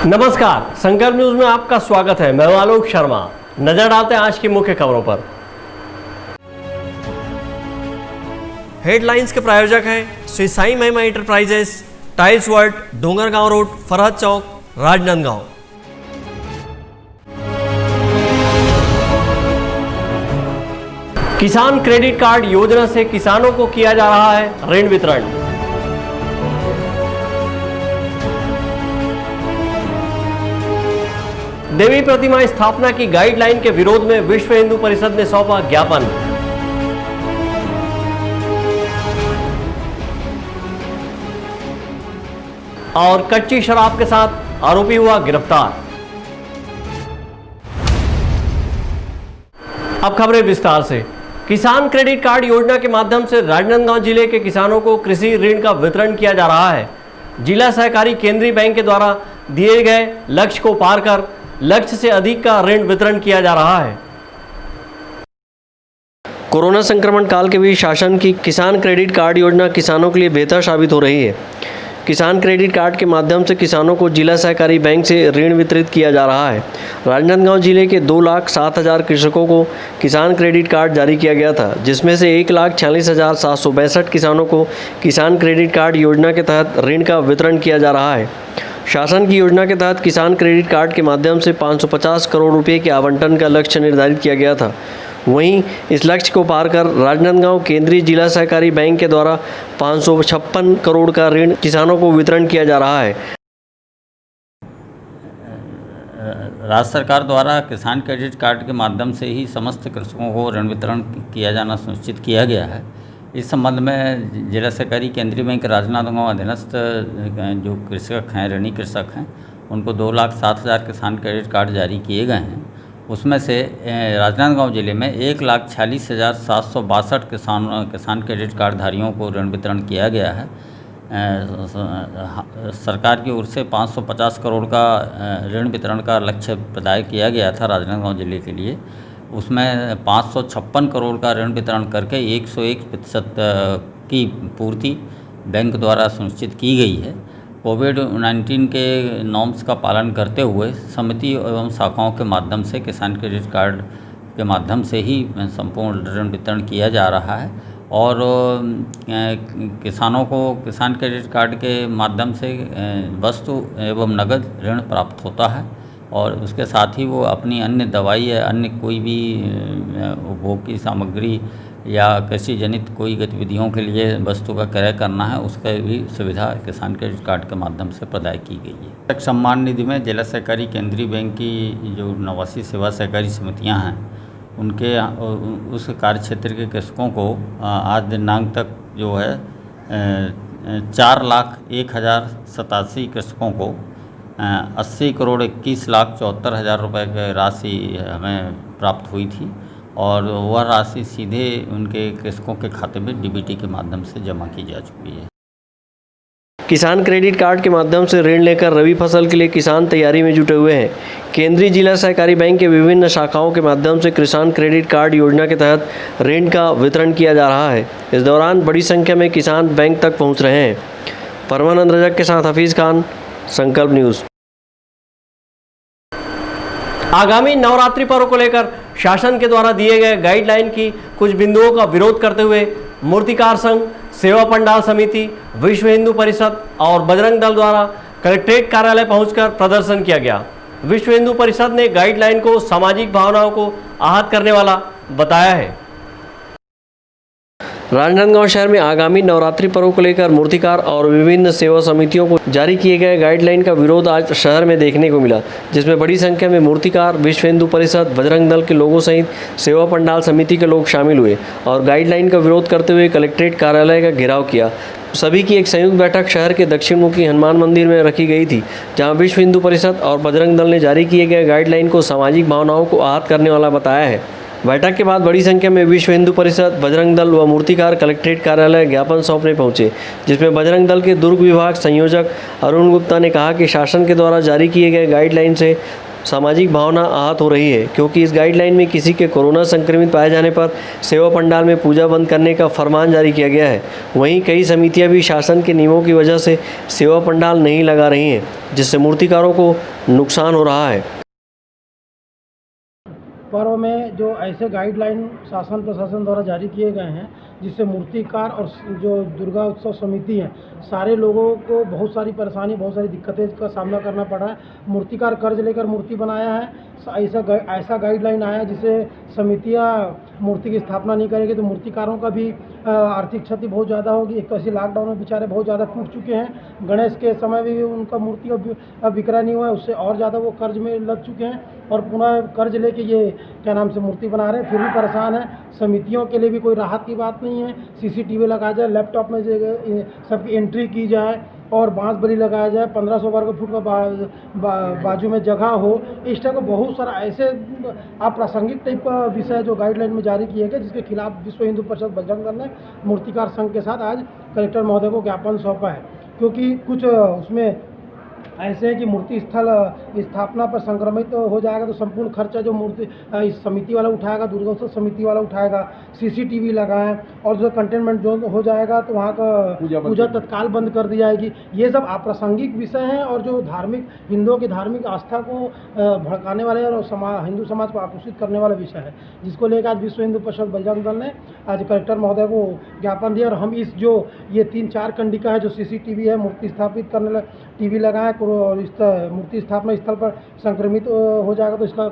नमस्कार, संकल्प न्यूज में आपका स्वागत है। मैं आलोक शर्मा। नजर डालते हैं आज की मुख्य खबरों पर। हेडलाइंस के प्रायोजक हैं Shri Sai Mahima enterprises, tiles world, Dongargaon road, Farhad Chowk, Rajnandgaon. Kisan credit card योजना से किसानों को किया जा रहा है ऋण वितरण। देवी प्रतिमा स्थापना की गाइडलाइन के विरोध में विश्व हिंदू परिषद ने सौंपा ज्ञापन। और कच्ची शराब के साथ आरोपी हुआ गिरफ्तार। अब खबरें विस्तार से। किसान क्रेडिट कार्ड योजना के माध्यम से राजनांदगांव जिले के किसानों को कृषि ऋण का वितरण किया जा रहा है। जिला सहकारी केंद्रीय बैंक के द्वारा दिए गए लक्ष्य को पार कर लक्ष्य से अधिक का ऋण वितरण किया जा रहा है। कोरोना संक्रमण काल के बीच शासन की किसान क्रेडिट कार्ड योजना किसानों के लिए बेहतर साबित हो रही है। किसान क्रेडिट कार्ड के माध्यम से किसानों को जिला सहकारी बैंक से ऋण वितरित किया जा रहा है। राजनांदगांव जिले के 2,07,000 कृषकों को किसान क्रेडिट कार्ड जारी किया गया था, जिसमें से 1,46,762 किसानों को किसान क्रेडिट कार्ड योजना के तहत ऋण का वितरण किया जा रहा है। शासन की योजना के तहत किसान क्रेडिट कार्ड के माध्यम से 550 करोड़ रुपए के आवंटन का लक्ष्य निर्धारित किया गया था। वहीं इस लक्ष्य को पार कर राजनांदगांव केंद्रीय जिला सहकारी बैंक के द्वारा 556 करोड़ का ऋण किसानों को वितरण किया जा रहा है। राज्य सरकार द्वारा किसान क्रेडिट कार्ड के माध्यम से ही समस्त कृषकों को ऋण वितरण किया जाना सुनिश्चित किया गया है। इस संबंध में जिला सहकारी केंद्रीय बैंक राजनांदगांव अधीनस्थ जो कृषक हैं, ऋणी कृषक हैं, उनको 2,07,000 किसान क्रेडिट कार्ड जारी किए गए हैं। उसमें से राजनांदगांव जिले में 1,46,762 किसान क्रेडिट कार्ड धारियों को ऋण वितरण किया गया है। सरकार की ओर से 550 करोड़ का ऋण वितरण का लक्ष्य प्रदान किया गया था राजनांदगांव जिले के लिए। उसमें 556 करोड़ का ऋण वितरण करके 101% की पूर्ति बैंक द्वारा सुनिश्चित की गई है। कोविड-19 के नॉर्म्स का पालन करते हुए समिति एवं शाखाओं के माध्यम से किसान क्रेडिट कार्ड के माध्यम से ही संपूर्ण ऋण वितरण किया जा रहा है और किसानों को किसान क्रेडिट कार्ड के माध्यम से वस्तु एवं नगद ऋण प्राप्त होता है और उसके साथ ही वो अपनी अन्य दवाई या अन्य कोई भी उपभोग की सामग्री या कृषि जनित कोई गतिविधियों के लिए वस्तु का क्रय करना है, उसका भी सुविधा किसान क्रेडिट कार्ड के माध्यम से प्रदान की गई है। कृषक सम्मान निधि में जिला सहकारी केंद्रीय बैंक की जो 89 सेवा सहकारी समितियां हैं, उनके उस कार्य क्षेत्र के कृषकों को आज दिनांक तक जो है 4,01,087 कृषकों को 80,21,74,000 रुपये की राशि हमें प्राप्त हुई थी और वह राशि सीधे उनके कृषकों के खाते में डीबीटी के माध्यम से जमा की जा चुकी है। किसान क्रेडिट कार्ड के माध्यम से ऋण लेकर रबी फसल के लिए किसान तैयारी में जुटे हुए हैं। केंद्रीय जिला सहकारी बैंक के विभिन्न शाखाओं के माध्यम से किसान क्रेडिट कार्ड योजना के तहत ऋण का वितरण किया जा रहा है। इस दौरान बड़ी संख्या में किसान बैंक तक पहुंच रहे हैं। परमानंद रजक के साथ हफीज खान, संकल्प न्यूज। आगामी नवरात्रि पर्व को लेकर शासन के द्वारा दिए गए गाइडलाइन की कुछ बिंदुओं का विरोध करते हुए मूर्तिकार संघ, सेवा पंडाल समिति, विश्व हिंदू परिषद और बजरंग दल द्वारा कलेक्ट्रेट कार्यालय पहुंचकर प्रदर्शन किया गया। विश्व हिंदू परिषद ने गाइडलाइन को सामाजिक भावनाओं को आहत करने वाला बताया है। राजनांदगांव शहर में आगामी नवरात्रि पर्व को लेकर मूर्तिकार और विभिन्न सेवा समितियों को जारी किए गए गाइडलाइन का विरोध आज शहर में देखने को मिला, जिसमें बड़ी संख्या में मूर्तिकार, विश्व हिंदू परिषद, बजरंग दल के लोगों सहित सेवा पंडाल समिति के लोग शामिल हुए और गाइडलाइन का विरोध करते हुए कलेक्ट्रेट कार्यालय का घेराव किया। सभी की एक संयुक्त बैठक शहर के दक्षिण मुखी हनुमान मंदिर में रखी गई थी, जहां विश्व हिंदू परिषद और बजरंग दल ने जारी किए गए गाइडलाइन को सामाजिक भावनाओं को आहत करने वाला बताया है। बैठक के बाद बड़ी संख्या में विश्व हिंदू परिषद, बजरंग दल व मूर्तिकार कलेक्ट्रेट कार्यालय ज्ञापन सौंपने पहुंचे, जिसमें बजरंग दल के दुर्ग विभाग संयोजक अरुण गुप्ता ने कहा कि शासन के द्वारा जारी किए गए गाइडलाइन से सामाजिक भावना आहत हो रही है, क्योंकि इस गाइडलाइन में किसी के कोरोना संक्रमित पाए जाने पर सेवा पंडाल में पूजा बंद करने का फरमान जारी किया गया है। वहीं कई समितियां भी शासन के नियमों की वजह से सेवा पंडाल नहीं लगा रही हैं, जिससे मूर्तिकारों को नुकसान हो रहा है। पर्व में जो ऐसे गाइडलाइन शासन प्रशासन द्वारा जारी किए गए हैं, जिससे मूर्तिकार और जो दुर्गा उत्सव समिति हैं, सारे लोगों को बहुत सारी परेशानी, बहुत सारी दिक्कतें का सामना करना पड़ा है। मूर्तिकार कर्ज लेकर मूर्ति बनाया है, ऐसा गाइडलाइन आया है जिससे समितियां मूर्ति की स्थापना नहीं करेगी तो मूर्तिकारों का भी आर्थिक क्षति बहुत ज़्यादा होगी। एक तो ऐसे लॉकडाउन में बेचारे बहुत ज़्यादा टूट चुके हैं, गणेश के समय भी उनका मूर्ति अब विक्रय नहीं हुआ है, उससे और ज़्यादा वो कर्ज में लग चुके हैं और पुनः कर्ज लेके ये क्या नाम से मूर्ति बना रहे हैं, फिर भी परेशान है। समितियों के लिए भी कोई राहत की बात नहीं है। CCTV लगाया जाए, लैपटॉप में सबकी एंट्री की जाए और बांस बली लगाया जाए, 1500 वर्ग फुट का बाजू में जगह हो। इस टाइप का बहुत सारा ऐसे अप्रासंगिक टाइप का विषय जो गाइडलाइन में जारी किए गए, जिसके खिलाफ विश्व हिंदू परिषद बजरंग दल ने मूर्तिकार संघ के साथ आज कलेक्टर महोदय को ज्ञापन सौंपा है। क्योंकि कुछ उसमें ऐसे है कि मूर्ति स्थल स्थापना पर संक्रमित हो जाएगा तो संपूर्ण खर्चा जो मूर्ति इस समिति वाला उठाएगा, दुर्गा उत्सव समिति वाला उठाएगा। CCTV लगाएं और जो कंटेनमेंट जोन हो जाएगा तो वहाँ का पूजा तत्काल बंद कर दी जाएगी। ये सब अप्रासंगिक विषय हैं और जो धार्मिक हिंदुओं की धार्मिक आस्था को भड़काने वाले और हिंदू समाज को आकर्षित करने वाला विषय है, जिसको लेकर आज विश्व हिंदू परिषद बजरंग दल ने आज कलेक्टर महोदय को ज्ञापन दिया। और हम इस जो ये 3-4 कंडिका है, जो CCTV है, मूर्ति स्थापित करने TV लगाएं और इस मूर्ति स्थापना स्थल पर संक्रमित हो जाएगा तो इसका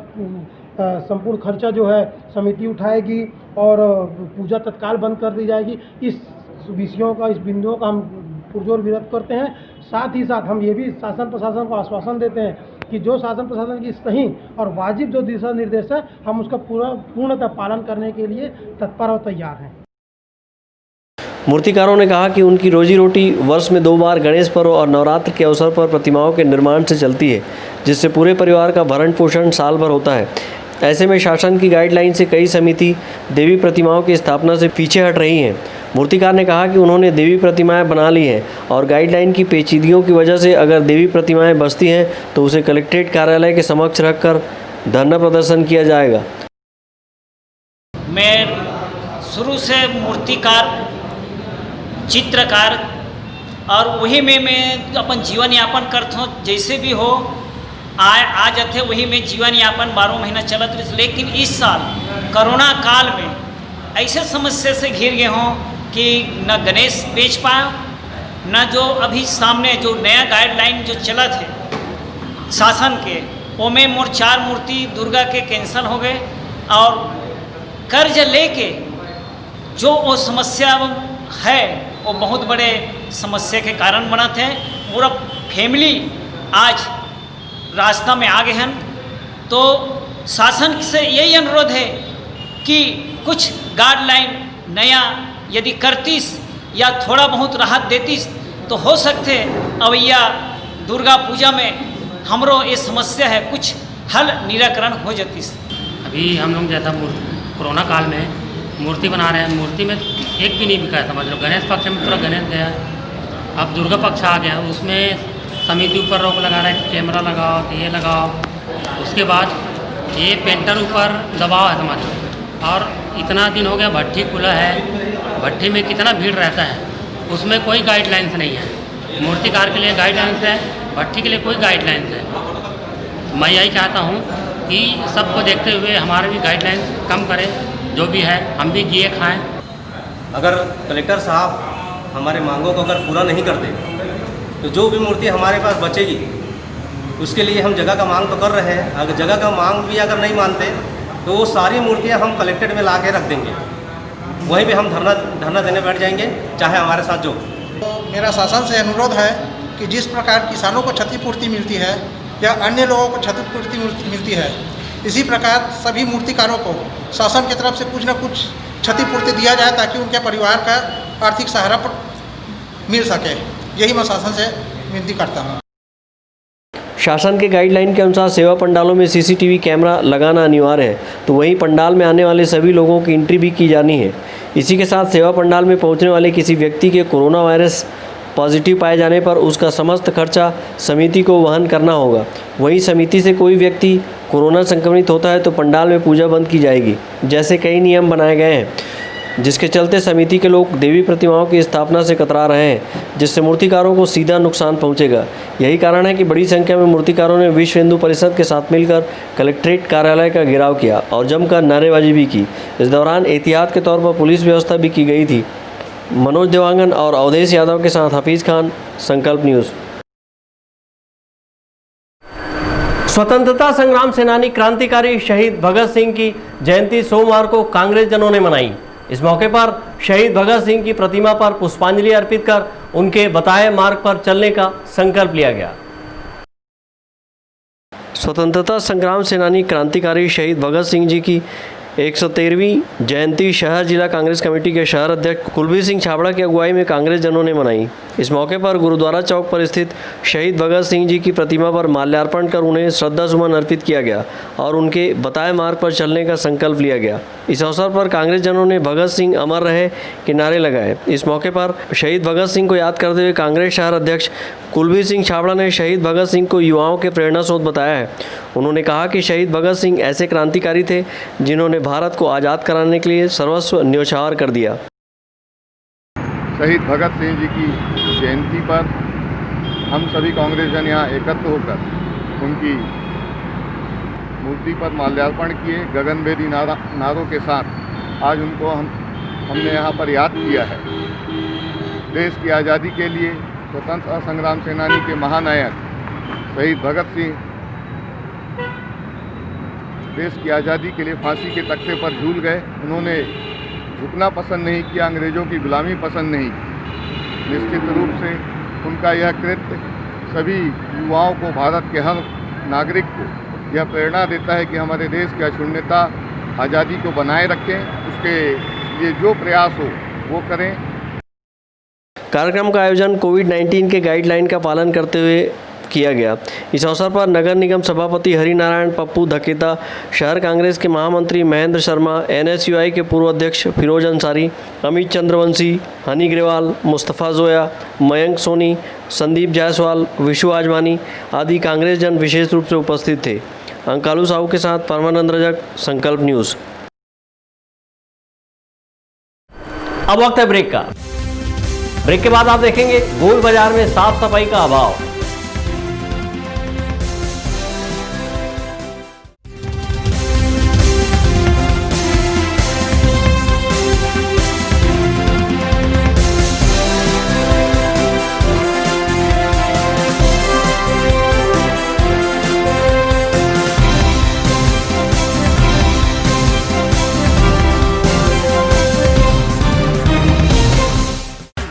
संपूर्ण खर्चा जो है समिति उठाएगी और पूजा तत्काल बंद कर दी जाएगी। इस विषयों का, इस बिंदुओं का हम पुरजोर विरोध करते हैं। साथ ही साथ हम ये भी शासन प्रशासन को आश्वासन देते हैं कि जो शासन प्रशासन की सही और वाजिब जो दिशा निर्देश है, हम उसका पूर्णतः पालन करने के लिए तत्पर और तैयार हैं। मूर्तिकारों ने कहा कि उनकी रोजी रोटी वर्ष में 2 बार गणेश पर्व और नवरात्र के अवसर पर प्रतिमाओं के निर्माण से चलती है, जिससे पूरे परिवार का भरण पोषण साल भर होता है। ऐसे में शासन की गाइडलाइन से कई समिति देवी प्रतिमाओं की स्थापना से पीछे हट रही हैं। मूर्तिकार ने कहा कि उन्होंने देवी प्रतिमाएं बना ली हैं और गाइडलाइन की पेचीदगियों की वजह से अगर देवी प्रतिमाएं बचती हैं तो उसे कलेक्ट्रेट कार्यालय के समक्ष रखकर धरना प्रदर्शन किया जाएगा। मैं शुरू से मूर्तिकार, चित्रकार और वही में मैं अपन जीवन यापन करता हूँ। जैसे भी हो आज थे वही में जीवन यापन 12 महीना चलत रही। लेकिन इस साल कोरोना काल में ऐसे समस्या से घिर गए हों कि न गणेश बेच पाए, न जो अभी सामने जो नया गाइडलाइन जो चला थे शासन के, वो में 4 मूर्ति दुर्गा के कैंसल हो गए और कर्ज लेके जो वो समस्या है वो बहुत बड़े समस्या के कारण बना थे। पूरा फैमिली आज रास्ता में आ गए हैं। तो शासन से यही अनुरोध है कि कुछ गाइडलाइन नया यदि करतीस या थोड़ा बहुत राहत देतीस तो हो सकते अवैया दुर्गा पूजा में हमरो ये समस्या है कुछ हल निराकरण हो जातीस। अभी हम लोग जैसा कोरोना काल में मूर्ति बना रहे हैं, मूर्ति में एक भी नहीं बिका है, समझ लो। गणेश पक्ष में पूरा गणेश गया, अब दुर्गा पक्ष आ गया, उसमें समिति ऊपर रोक लगा रहा है, कैमरा लगाओ, ये लगाओ। उसके बाद ये पेंटर ऊपर दबाव है, समझ लो। और इतना दिन हो गया भट्ठी खुला है, भट्ठी में कितना भीड़ रहता है, उसमें कोई गाइडलाइंस नहीं है। मूर्तिकार के लिए गाइडलाइंस है, भट्ठी के लिए कोई गाइडलाइंस है। मैं यही चाहता हूँ कि सबको देखते हुए हमारे भी गाइडलाइंस कम करें, जो भी है हम भी जिए खाएं। अगर कलेक्टर साहब हमारे मांगों को अगर पूरा नहीं करते तो जो भी मूर्ति हमारे पास बचेगी उसके लिए हम जगह का मांग तो कर रहे हैं। अगर जगह का मांग भी अगर नहीं मानते तो वो सारी मूर्तियां हम कलेक्ट्रेट में ला के रख देंगे, वहीं पे हम धरना देने बैठ जाएंगे, चाहे हमारे साथ जो। तो मेरा शासन से अनुरोध है कि जिस प्रकार किसानों को क्षतिपूर्ति मिलती है या अन्य लोगों को क्षतिपूर्ति मिलती है, इसी प्रकार सभी मूर्तिकारों को शासन की तरफ से कुछ न कुछ क्षतिपूर्ति दिया जाए ताकि उनके परिवार का आर्थिक सहारा मिल सके। यही मैं शासन से विनती करता हूँ। शासन के गाइडलाइन के अनुसार सेवा पंडालों में CCTV कैमरा लगाना अनिवार्य है, तो वहीं पंडाल में आने वाले सभी लोगों की एंट्री भी की जानी है। इसी के साथ सेवा पंडाल में पहुंचने वाले किसी व्यक्ति के कोरोना वायरस पॉजिटिव पाए जाने पर उसका समस्त खर्चा समिति को वहन करना होगा। वहीं समिति से कोई व्यक्ति कोरोना संक्रमित होता है तो पंडाल में पूजा बंद की जाएगी। जैसे कई नियम बनाए गए हैं, जिसके चलते समिति के लोग देवी प्रतिमाओं की स्थापना से कतरा रहे हैं, जिससे मूर्तिकारों को सीधा नुकसान पहुंचेगा। यही कारण है कि बड़ी संख्या में मूर्तिकारों ने विश्व हिंदू परिषद के साथ मिलकर कलेक्ट्रेट कार्यालय का घेराव किया और जमकर नारेबाजी भी की। इस दौरान एहतियात के तौर पर पुलिस व्यवस्था भी की गई थी। मनोज देवांगन और अवधेश यादव के साथ हफीज़ खान, संकल्प न्यूज़। स्वतंत्रता संग्राम सेनानी क्रांतिकारी शहीद भगत सिंह की जयंती सोमवार को कांग्रेस जनों ने मनाई। इस मौके पर शहीद भगत सिंह की प्रतिमा पर पुष्पांजलि अर्पित कर उनके बताए मार्ग पर चलने का संकल्प लिया गया। स्वतंत्रता संग्राम सेनानी क्रांतिकारी शहीद भगत सिंह जी की 113वीं जयंती शहर जिला कांग्रेस कमेटी के शहर अध्यक्ष कुलबीर सिंह छाबड़ा की अगुवाई में कांग्रेस जनों ने मनाई। इस मौके पर गुरुद्वारा चौक पर स्थित शहीद भगत सिंह जी की प्रतिमा पर माल्यार्पण कर उन्हें श्रद्धा सुमन अर्पित किया गया और उनके बताए मार्ग पर चलने का संकल्प लिया गया। इस अवसर पर कांग्रेस जनों ने भगत सिंह अमर रहे के नारे लगाए। इस मौके पर शहीद भगत सिंह को याद करते हुए कांग्रेस शहर अध्यक्ष कुलबीर सिंह छाबड़ा ने शहीद भगत सिंह को युवाओं के प्रेरणा स्रोत बताया है। उन्होंने कहा कि शहीद भगत सिंह ऐसे क्रांतिकारी थे जिन्होंने भारत को आज़ाद कराने के लिए सर्वस्व न्यौछावर कर दिया। शहीद भगत सिंह जी की जयंती पर हम सभी कांग्रेसजन यहाँ एकत्र होकर उनकी मूर्ति पर माल्यार्पण किए। गगनभेदी नारों के साथ आज उनको हमने यहाँ पर याद किया है। देश की आज़ादी के लिए स्वतंत्रता संग्राम सेनानी के महानायक शहीद भगत सिंह देश की आज़ादी के लिए फांसी के तख्ते पर झूल गए। उन्होंने झुकना पसंद नहीं किया, अंग्रेज़ों की गुलामी पसंद नहीं की। निश्चित रूप से उनका यह कृत्य सभी युवाओं को, भारत के हर नागरिक को यह प्रेरणा देता है कि हमारे देश की अक्षुण्णता आज़ादी को बनाए रखें, उसके लिए जो प्रयास हो वो करें। कार्यक्रम का आयोजन कोविड-19 के गाइडलाइन का पालन करते हुए किया गया। इस अवसर पर नगर निगम सभापति हरिनारायण पप्पू धकेता, शहर कांग्रेस के महामंत्री महेंद्र शर्मा, NSUI के पूर्व अध्यक्ष फिरोज अंसारी, अमित चंद्रवंशी, हनी ग्रेवाल, मुस्तफ़ा जोया, मयंक सोनी, संदीप जायसवाल, विशु आजमानी आदि कांग्रेस जन विशेष रूप से उपस्थित थे। अंकालू साहू के साथ परमानंद रजक, संकल्प न्यूज़। अब वक्त है ब्रेक का। ब्रेक के बाद आप देखेंगे गोल बाजार में साफ सफाई का अभाव।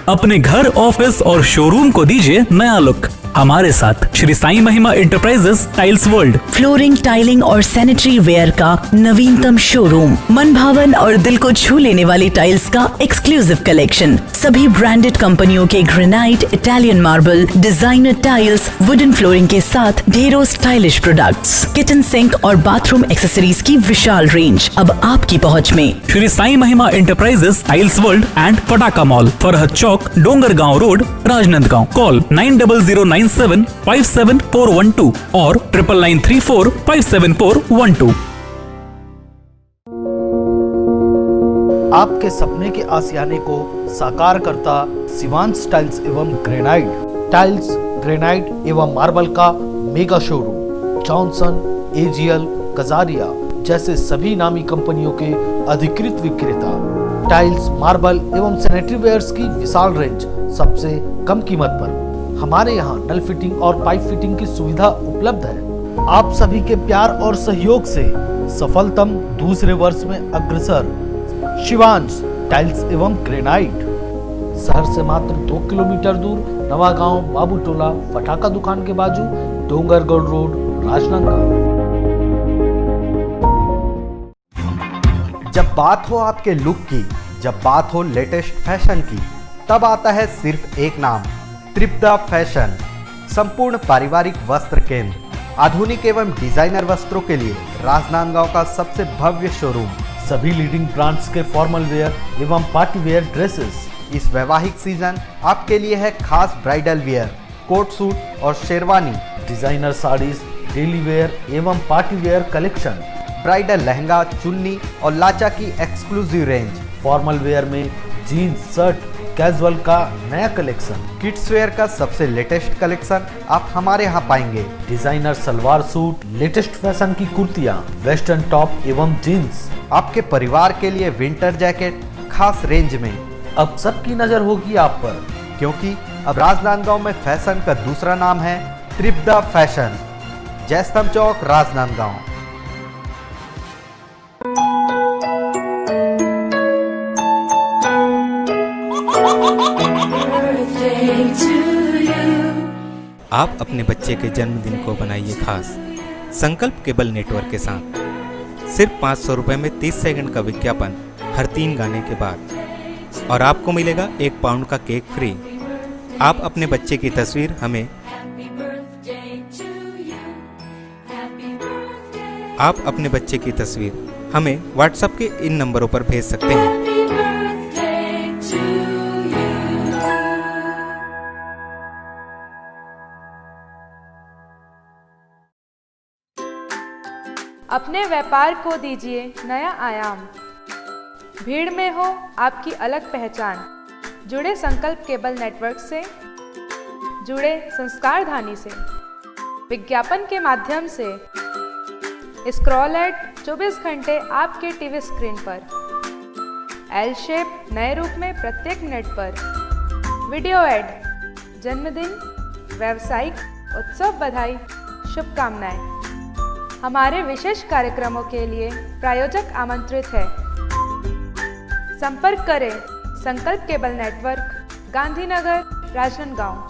अपने घर, ऑफिस और शोरूम को दीजिए नया लुक हमारे साथ Shri Sai Mahima enterprises tiles world. Flooring, tiling और सैनिटरी वेयर का नवीनतम शोरूम, मन भावन और दिल को छू लेने वाली टाइल्स का एक्सक्लूसिव कलेक्शन, सभी ब्रांडेड कंपनियों के granite, Italian marble, designer tiles, wooden flooring के साथ ढेरों स्टाइलिश प्रोडक्ट्स, किचन सिंक और बाथरूम एक्सेसरीज की विशाल रेंज अब आपकी पहुंच में। Shri Sai Mahima enterprises tiles world and Pataka mall, Farhad Chowk, Dongargaon road, Rajnandgaon. Call 9009757412 और 9994574412। आपके सपने के आशियाने को साकार करता सिवांश टाइल्स एवं ग्रेनाइट, टाइल्स, ग्रेनाइट एवं मार्बल का mega showroom. Johnson, AGL, Kajaria जैसे सभी नामी कंपनियों के अधिकृत विक्रेता। टाइल्स, मार्बल एवं सैनिटरी वेयर्स की विशाल रेंज सबसे कम कीमत पर। हमारे यहाँ नल फिटिंग और पाइप फिटिंग की सुविधा उपलब्ध है। आप सभी के प्यार और सहयोग से सफलतम दूसरे वर्ष में अग्रसर शिवांश टाइल्स एवं ग्रेनाइट, शहर से मात्र 2 किलोमीटर दूर, नवागांव, बाबूटोला, पटाखा दुकान के बाजू, डोंगरगढ़ रोड, राजनांदगांव। जब बात हो आपके लुक की, जब बात हो लेटेस्ट फैशन की, तब आता है सिर्फ एक नाम, तृप्ता फैशन। संपूर्ण पारिवारिक वस्त्र केंद्र, आधुनिक एवं डिजाइनर वस्त्रों के लिए राजनांदगांव का सबसे भव्य शोरूम। सभी लीडिंग ब्रांड्स के फॉर्मल वेयर एवं पार्टी वेयर ड्रेसेस, इस वैवाहिक सीजन आपके लिए है खास ब्राइडल वियर, कोट सूट और sherwani, designer saris, daily wear एवं party wear collection, bridal lehenga, चुन्नी और लाचा की एक्सक्लूसिव रेंज, फॉर्मल वेयर में जीन्स, शर्ट, कैजुअल का नया कलेक्शन, किड्स वेयर का सबसे लेटेस्ट कलेक्शन आप हमारे यहाँ पाएंगे। Designer salwar suit, latest fashion की कुर्तियाँ, वेस्टर्न टॉप एवं जीन्स, आपके परिवार के लिए विंटर जैकेट खास रेंज में। अब सबकी नजर होगी आप पर, क्योंकि अब राजनांदगांव में फैशन का दूसरा नाम है त्रिपदा फैशन, जयस्तंभ चौक, राजनांदगांव। आप अपने बच्चे के जन्मदिन को बनाइए खास संकल्प केबल नेटवर्क के साथ। सिर्फ 500 रुपये में 30 सेकंड का विज्ञापन हर 3 गाने के बाद, और आपको मिलेगा 1 पाउंड का केक फ्री। आप अपने बच्चे की तस्वीर हमें व्हाट्सएप के इन नंबरों पर भेज सकते हैं। अपने व्यापार को दीजिए नया आयाम। भीड़ में हो आपकी अलग पहचान। जुड़े संकल्प केबल नेटवर्क से, जुड़े संस्कार धानी से। विज्ञापन के माध्यम से स्क्रॉल एड 24 घंटे आपके टीवी स्क्रीन पर। एल शेप नए रूप में प्रत्येक मिनट पर। वीडियो एड, जन्मदिन, व्यावसायिक, उत्सव बधाई, शुभकामनाएं। हमारे विशेष कार्यक्रमों के लिए प्रायोजक आमंत्रित है। संपर्क करें Sankalp cable network, Gandhinagar, Rajnandgaon.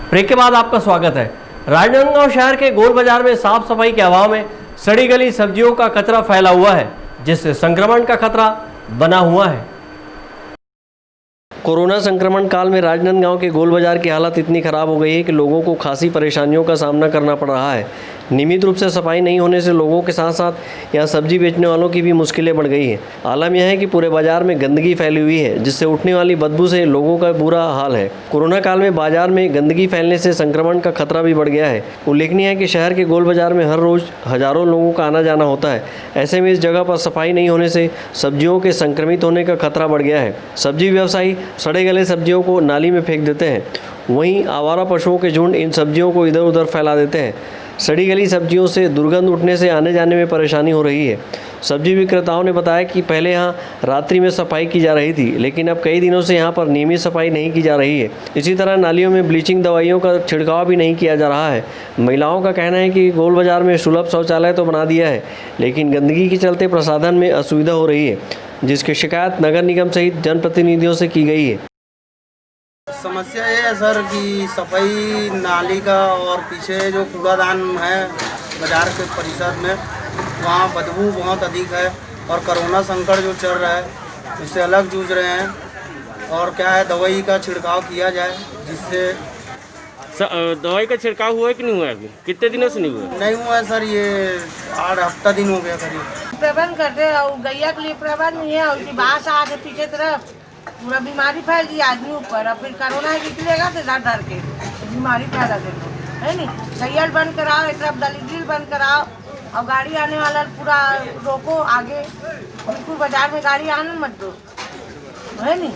Break के बाद आपका स्वागत है। राजनांदगांव शहर के गोल बाजार में साफ सफाई के अभाव में सड़ी गली सब्जियों का कचरा फैला हुआ है, जिससे संक्रमण का खतरा बना हुआ है। कोरोना संक्रमण काल में राजनांदगांव के गोल बाजार की हालत इतनी खराब हो गई है कि लोगों को खासी परेशानियों का सामना करना पड़ रहा है। नियमित रूप से सफाई नहीं होने से लोगों के साथ साथ यहाँ सब्जी बेचने वालों की भी मुश्किलें बढ़ गई हैं। आलम यह है कि पूरे बाजार में गंदगी फैली हुई है, जिससे उठने वाली बदबू से लोगों का बुरा हाल है। कोरोना काल में बाजार में गंदगी फैलने से संक्रमण का खतरा भी बढ़ गया है। उल्लेखनीय है कि शहर के गोल बाजार में हर रोज हजारों लोगों का आना जाना होता है। ऐसे में इस जगह पर सफाई नहीं होने से सब्जियों के संक्रमित होने का खतरा बढ़ गया है। सब्जी व्यवसायी सड़े गले सब्जियों को नाली में फेंक देते हैं, वहीं आवारा पशुओं के झुंड इन सब्जियों को इधर उधर फैला देते हैं। सड़ी गली सब्जियों से दुर्गंध उठने से आने जाने में परेशानी हो रही है। सब्जी विक्रेताओं ने बताया कि पहले यहाँ रात्रि में सफाई की जा रही थी, लेकिन अब कई दिनों से यहाँ पर नियमित सफाई नहीं की जा रही है। इसी तरह नालियों में ब्लीचिंग दवाइयों का छिड़काव भी नहीं किया जा रहा है। महिलाओं का कहना है कि गोल बाजार में सुलभ शौचालय तो बना दिया है, लेकिन गंदगी के चलते प्रसाधन में असुविधा हो रही है, जिसकी शिकायत नगर निगम सहित जनप्रतिनिधियों से की गई है। समस्या ये है सर कि सफाई नाली का और पीछे जो कूड़ादान है बाजार के परिसर में, वहाँ बदबू बहुत अधिक है और कोरोना संकट जो चल रहा है उससे अलग जूझ रहे हैं। और क्या है, दवाई का छिड़काव किया जाए जिससे। दवाई का छिड़काव हुआ है कि नहीं हुआ? अभी कितने दिनों से नहीं हुआ? नहीं हुआ है सर, ये 8 हफ्ता दिन हो गया करीब। प्रबंध करते और गैया के लिए प्रबंध नहीं है, और बाहर से आके पीछे तरफ पूरा बीमारी फैल गई आदमी ऊपर। और फिर कोरोना निकलेगा तो डर के बीमारी फैला देते है नहीं। गैया बंद कराओ, एक तरफ दलील बंद कराओ, और गाड़ी आने वाला पूरा रोको आगे, बिल्कुल बाजार में गाड़ी आने मत दो, है नहीं।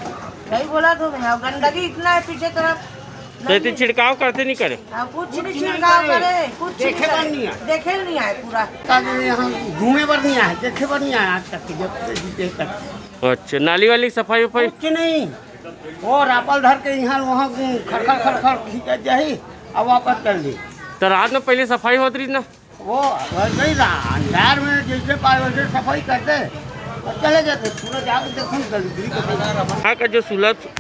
यही बोला तो मैं। और गंदगी इतना है पीछे तरफ, तो छिड़काव करते नहीं करे, कुछ नहीं छिड़काव करे, कुछ देखे नहीं आए पूरा। यहाँ घूमे पर नहीं आए, देखे पर नहीं आए आज तक। अच्छा, नाली वाली सफाई वफाई कुछ नहीं, वो रापल धर के यहाँ वहाँ खड़खड़ खींच जाही और वापस कर ली। तो रात में पहले सफाई होती रही ना, वो नहीं रहा, अंधार में जैसे पाए वैसे सफाई करते और चले जाते। पूरा जाकर देखो यहाँ का जो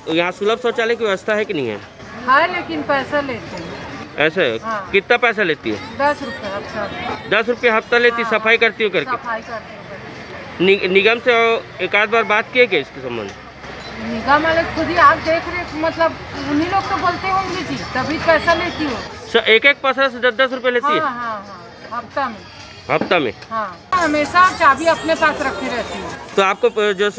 यहाँ सुलभ शौचालय की व्यवस्था है कि नहीं है? हाँ, लेकिन पैसा लेते हैं। ऐसा है? हाँ। कितना पैसा लेती है? 10 रुपये हफ्ता। 10 रुपये हफ्ता लेती? हाँ। सफाई करती हो करके? सफाई करती हूँ। निगम से एक आध बार बात किए क्या इसके संबंध? निगम वाले खुद ही आप देख रहे, मतलब उन्हीं लोग तो बोलते होंगे जी, तभी पैसा लेती हो। सर एक पसरा से 10-10 रुपये लेती है? हाँ हाँ हाँ, हफ्ता में। हफ्ता में? हाँ, हमेशा चाबी अपने पास रखी रहती हूँ। तो आपको जो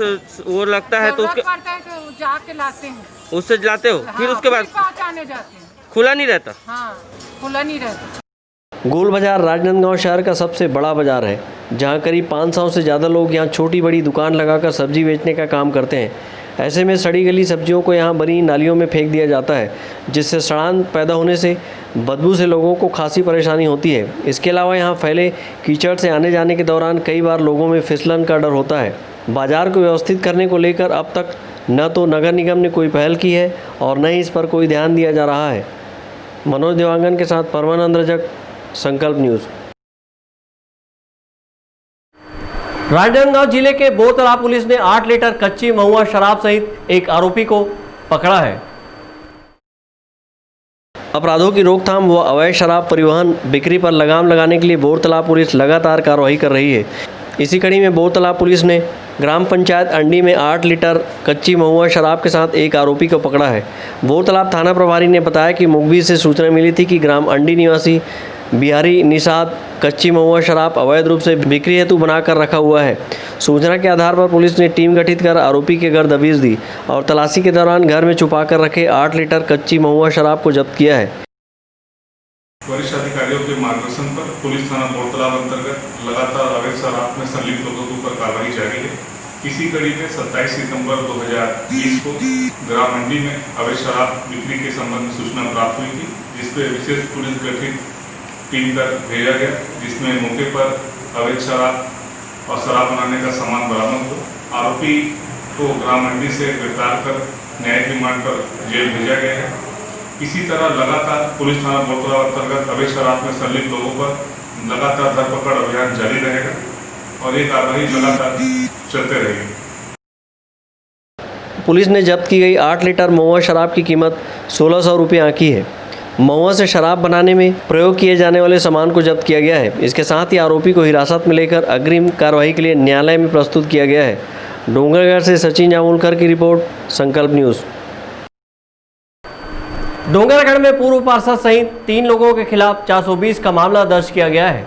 वो लगता है तो उसके पड़ता है तो जाके लाते हैं। उससे लाते हो? फिर उसके बाद पहुँचाने जाते हैं। खुला नहीं रहता? हाँ, खुला नहीं रहता। गोल बाजार राजनांदगांव शहर का सबसे बड़ा बाजार है, जहां करीब 500 से ज़्यादा लोग यहां छोटी बड़ी दुकान लगाकर सब्जी बेचने का काम करते हैं। ऐसे में सड़ी गली सब्जियों को यहां बनी नालियों में फेंक दिया जाता है, जिससे सड़ान पैदा होने से बदबू से लोगों को खासी परेशानी होती है। इसके अलावा यहां फैले कीचड़ से आने जाने के दौरान कई बार लोगों में फिसलन का डर होता है। बाजार को व्यवस्थित करने को लेकर अब तक न तो नगर निगम ने कोई पहल की है और न ही इस पर कोई ध्यान दिया जा रहा है। मनोज देवांगन के साथ परमानंद रजक, संकल्प न्यूज़। राजनांदगांव जिले के बोरतला पुलिस ने 8 लीटर कच्ची महुआ शराब सहित एक आरोपी को पकड़ा है। अपराधों की रोकथाम व अवैध शराब परिवहन बिक्री पर लगाम लगाने के लिए बोरतला पुलिस लगातार कार्रवाई कर रही है। इसी कड़ी में बोरतला पुलिस ने ग्राम पंचायत अंडी में 8 लीटर कच्ची महुआ शराब के साथ एक आरोपी को पकड़ा है। बोरतलाब थाना प्रभारी ने बताया कि मुखबिर से सूचना मिली थी कि ग्राम अंडी निवासी बिहारी निषाद कच्ची महुआ शराब अवैध रूप से बिक्री हेतु बनाकर रखा हुआ है। सूचना के आधार पर पुलिस ने टीम गठित कर आरोपी के घर दबिश दी और तलाशी के दौरान घर में छुपाकर रखे 8 लीटर कच्ची महुआ शराब को जब्त किया है। वरिष्ठ अधिकारियों के मार्गदर्शन पर पुलिस थाना बोरतलाब अंतर्गत लगातार अवैध शराब में संलिप्त लोगों के ऊपर कार्रवाई जारी है। इसी कड़ी में 27 सितंबर 2020 को ग्राम मंडी में अवैध शराब बिक्री के संबंध में सूचना प्राप्त हुई थी, जिसपे विशेष पुलिस गठित टीम कर भेजा गया, जिसमें मौके पर अवैध शराब और शराब बनाने का सामान बरामद हुआ। आरोपी को ग्राम मंडी से गिरफ्तार कर न्यायिक रिमांड पर जेल भेजा गया है। इसी तरह लगातार पुलिस थाना बोरतलाब अंतर्गत अवैध शराब में संलिप्त लोगों पर लगातार धरपकड़ अभियान जारी रहेगा और ये कार्रवाई लगातार चलते रहेगी। पुलिस ने जब्त की गई 8 लीटर महुआ शराब की कीमत 1600 रुपये आंकी है। महुआ से शराब बनाने में प्रयोग किए जाने वाले सामान को जब्त किया गया है। इसके साथ ही आरोपी को हिरासत में लेकर अग्रिम कार्रवाई के लिए न्यायालय में प्रस्तुत किया गया है। डोंगरगढ़ से सचिन जामुलकर की रिपोर्ट, संकल्प न्यूज़। डोंगरगढ़ में पूर्व पार्षद सहित 3 लोगों के खिलाफ 420 का मामला दर्ज किया गया है।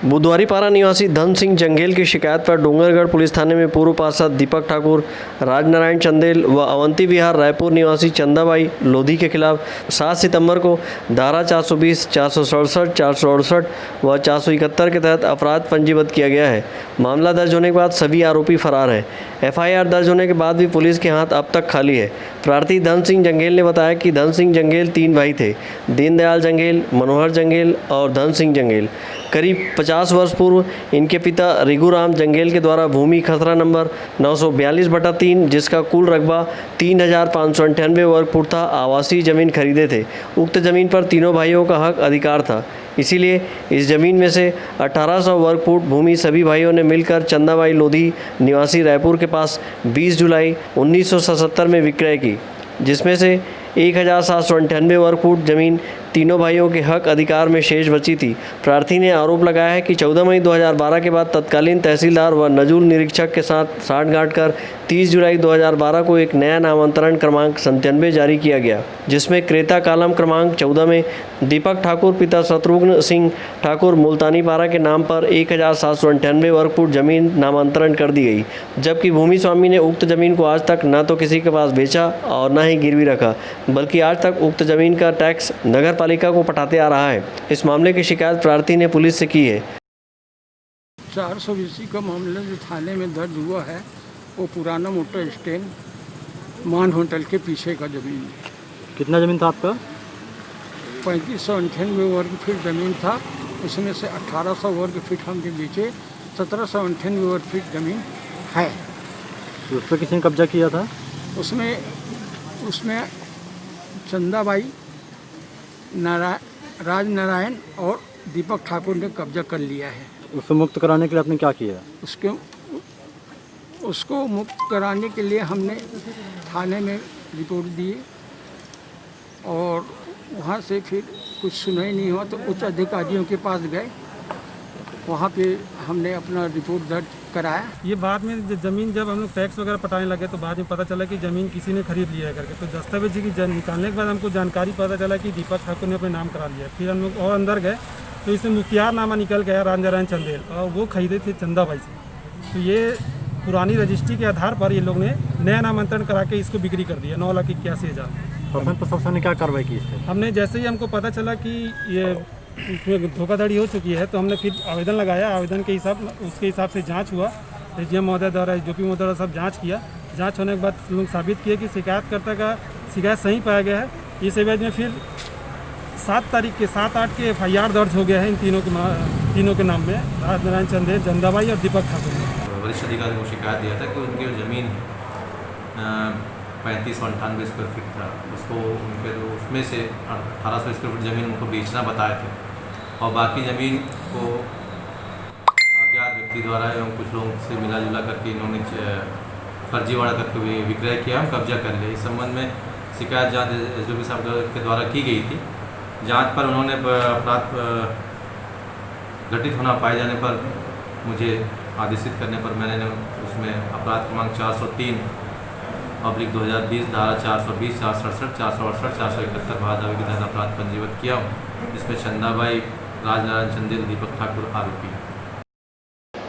बुधवारीपारा निवासी धन सिंह जंगेल की शिकायत पर डोंगरगढ़ पुलिस थाने में पूर्व पार्षद दीपक ठाकुर, राजनारायण चंदेल व अवंती विहार रायपुर निवासी चंदाबाई लोधी के खिलाफ 7 सितंबर को धारा 420, 467, 468 व 471 के तहत अपराध पंजीबद्ध किया गया है। मामला दर्ज होने के बाद सभी आरोपी फरार हैं। एफआईआर दर्ज होने के बाद भी पुलिस के हाथ अब तक खाली है। प्रार्थी धन सिंह जंगेल ने बताया कि धन सिंह जंगेल 3 भाई थे, दीनदयाल जंगेल, मनोहर जंगेल और धन सिंह जंगेल। करीब 50 वर्ष पूर्व इनके पिता रिघुराम जंगेल के द्वारा भूमि खसरा नंबर 942/3, जिसका कुल रकबा 3598 वर्ग फुट था, आवासीय ज़मीन खरीदे थे। उक्त ज़मीन पर तीनों भाइयों का हक अधिकार था, इसीलिए इस ज़मीन में से 1800 वर्ग फुट भूमि सभी भाइयों ने मिलकर चंदाबाई लोधी निवासी रायपुर के पास 20 जुलाई 1977 में विक्रय की, जिसमें से 1798 वर्ग फुट जमीन तीनों भाइयों के हक अधिकार में शेष बची थी। प्रार्थी ने आरोप लगाया है कि 14 मई 2012 के बाद तत्कालीन तहसीलदार व नजूल निरीक्षक के साथ साठगांठ कर 30 जुलाई 2012 को एक नया नामांतरण क्रमांक 97 जारी किया गया, जिसमें क्रेता कालम क्रमांक 14 में दीपक ठाकुर पिता शत्रुघ्न सिंह ठाकुर मुल्तानी पारा के नाम पर 1798 वर्ग फुट जमीन नामांतरण कर दी गई, जबकि भूमि स्वामी ने उक्त जमीन को आज तक न तो किसी के पास बेचा और न ही गिरवी रखा, बल्कि आज तक उक्त जमीन का टैक्स नगर पालिका को पटाते आ रहा है। इस मामले की शिकायत प्रार्थी ने पुलिस से की है। 420 का मामला जो थाने में दर्ज हुआ है वो पुराना मोटर स्टैंड मान होटल के पीछे का जमीन है। कितना ज़मीन था आपका? 3598 वर्ग फीट ज़मीन था, उसमें से 1800 वर्ग फीट हमने बेचे, 1798 वर्ग फीट ज़मीन है। उस पर किसी ने कब्जा किया था? उसमें चंदाबाई, राजनारायण और दीपक ठाकुर ने कब्जा कर लिया है। उसको मुक्त कराने के लिए आपने क्या किया? उसको मुक्त कराने के लिए हमने थाने में रिपोर्ट दी और वहाँ से फिर कुछ सुनाई नहीं हुआ तो उच्च अधिकारियों के पास गए, वहाँ पे हमने अपना रिपोर्ट दर्ज कराया। ये बाद में ज़मीन जब हम लोग टैक्स वगैरह पटाने लगे तो बाद में पता चला कि ज़मीन किसी ने खरीद लिया है करके, तो दस्तावेज की निकालने के बाद हमको जानकारी पता चला कि दीपक ठाकुर ने अपने नाम करा लिया। फिर हम लोग और अंदर गए तो इसमें मुख्तियार नामा निकल गया रामनारायण चंदेल, और वो खरीदे थे चंदा भाई से। तो ये पुरानी रजिस्ट्री के आधार पर ये लोग ने नया नामांतरण करा के इसको बिक्री कर दिया 9,81,000। प्रशासन ने क्या कार्रवाई की इस पर? हमने जैसे ही हमको पता चला कि ये इसमें धोखाधड़ी हो चुकी है तो हमने फिर आवेदन लगाया। आवेदन के उसके हिसाब से जांच हुआ, एसडीएम महोदय द्वारा, DOP महोदय द्वारा सब जांच किया। जांच होने के बाद लोग साबित किए कि शिकायतकर्ता का शिकायत सही पाया गया है। इस एवज में फिर 7 तारीख के 7-8 के FIR दर्ज हो गया है इन तीनों के नाम में, रामनारायण चंदेल, चंदाबाई और दीपक ठाकुर ने। वरिष्ठ अधिकारी को शिकायत दिया था कि उनकी जो ज़मीन 3598 स्क्वायर फीट था, उसको उनके उसमें से 1800 स्क्वायर फीट ज़मीन उनको बेचना बताए थे, और बाकी ज़मीन को अज्ञात व्यक्ति द्वारा एवं कुछ लोगों से मिला जुला करके इन्होंने फर्जीवाड़ा करके विक्रय किया, कब्जा कर लिया। इस संबंध में शिकायत जांच SDOP साहब के द्वारा की गई थी। जांच पर उन्होंने अपराध घटित होना पाए जाने पर मुझे आदेशित करने पर मैंने उसमें अपराध क्रमांक 403/2020 धारा 420, 467, 468, 471 भादावी के तहत अपराध पंजीबद्ध किया हूँ, जिसमें चंदाबाई, राजनारायण चंदेल, दीपक ठाकुर आरोपी।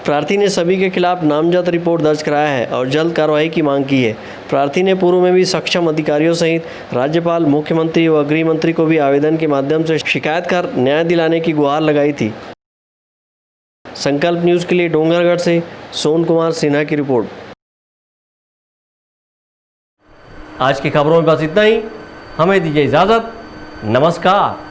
प्रार्थी ने सभी के खिलाफ नामजद रिपोर्ट दर्ज कराया है और जल्द कार्रवाई की मांग की है। प्रार्थी ने पूर्व में भी सक्षम अधिकारियों सहित राज्यपाल, मुख्यमंत्री व गृह मंत्री को भी आवेदन के माध्यम से शिकायत कर न्याय दिलाने की गुहार लगाई थी। संकल्प न्यूज़ के लिए डोंगरगढ़ से सोन कुमार सिन्हा की रिपोर्ट। आज की खबरों में बस इतना ही। हमें दीजिए इजाज़त। नमस्कार।